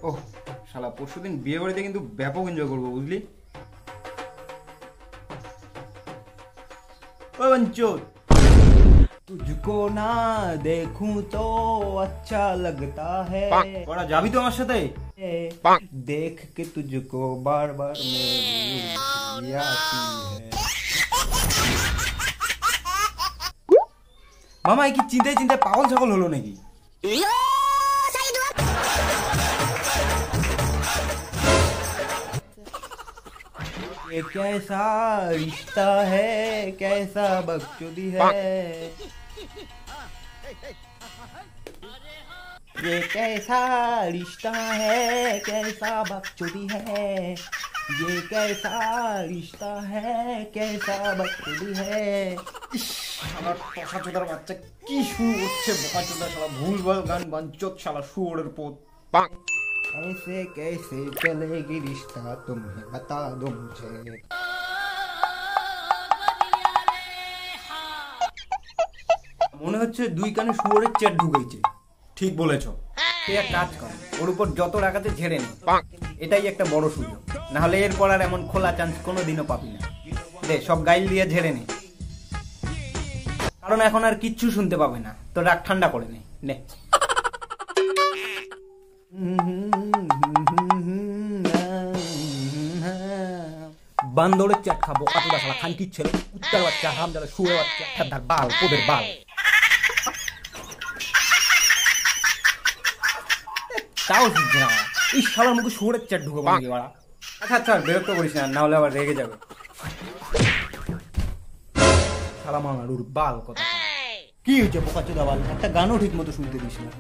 ওহ শালা পরশুদিন বিয়ে বাড়িতে কিন্তু ব্যাপক এনজয় করবো বুঝলি। ও বঞ্চোদ तुझको ना देखूं तो अच्छा लगता है। ওরা যাবি তো আমার সাথে? देख के तुझको बार बार मेरी याद आती है। মামা কি চিন্তায় চিন্তায় পাগল ছাগল হলো নাকি? ये कैसा रिश्ता है, कैसा बकचोदी है। ये कैसा रिश्ता है, कैसा बकचोदी है। ये कैसा रिश्ता है, कैसा बकचोदी है। শালা টসা চোদার বাচ্চা কি সুর হচ্ছে বোকা চোদা শালা ভুলভাল গান বাঞ্চোদ শালা শুয়োরের পোত। ऐसे कैसे चलेगी रिश्ता तुम्हें बता दो मुझे। মনে হচ্ছে দুই কানে শুয়োরের চেট ঢুকেছে। ঠিক বলেছ। তুই এক কাজ কর, ওর উপর যত রাখাতে ঝেড়ে নে, এটাই একটা বড় সুযোগ। না হলে এরপর আর এমন খোলা চান্স কোনোদিনও পাবি না। দে সব গাইল দিয়ে ঝেড়ে নে, কারণ এখন আর কিচ্ছু শুনতে পাবে না। তো রাগ ঠান্ডা করে নে নে। বান্দরের চ্যাট খাবো কাতুরা শালা খানকির ছেলে, কুত্তার বাচ্চা, হারামজাদা, শুয়োরের বাচ্চা, ঠাডার বাল, ওদের বাল। তাও শিখছে না এই শালার মুখে শুয়োরের চ্যাট ঢুকে পড়ে বাড়া। আচ্ছা আচ্ছা বিরক্ত করিস না, না হলে আবার রেগে যাবে। শালা মামারুর বাল কথা। কি হয়েছে বোকা চোদা বাল, একটা গানও ঠিক মতো শুনতে দিস না।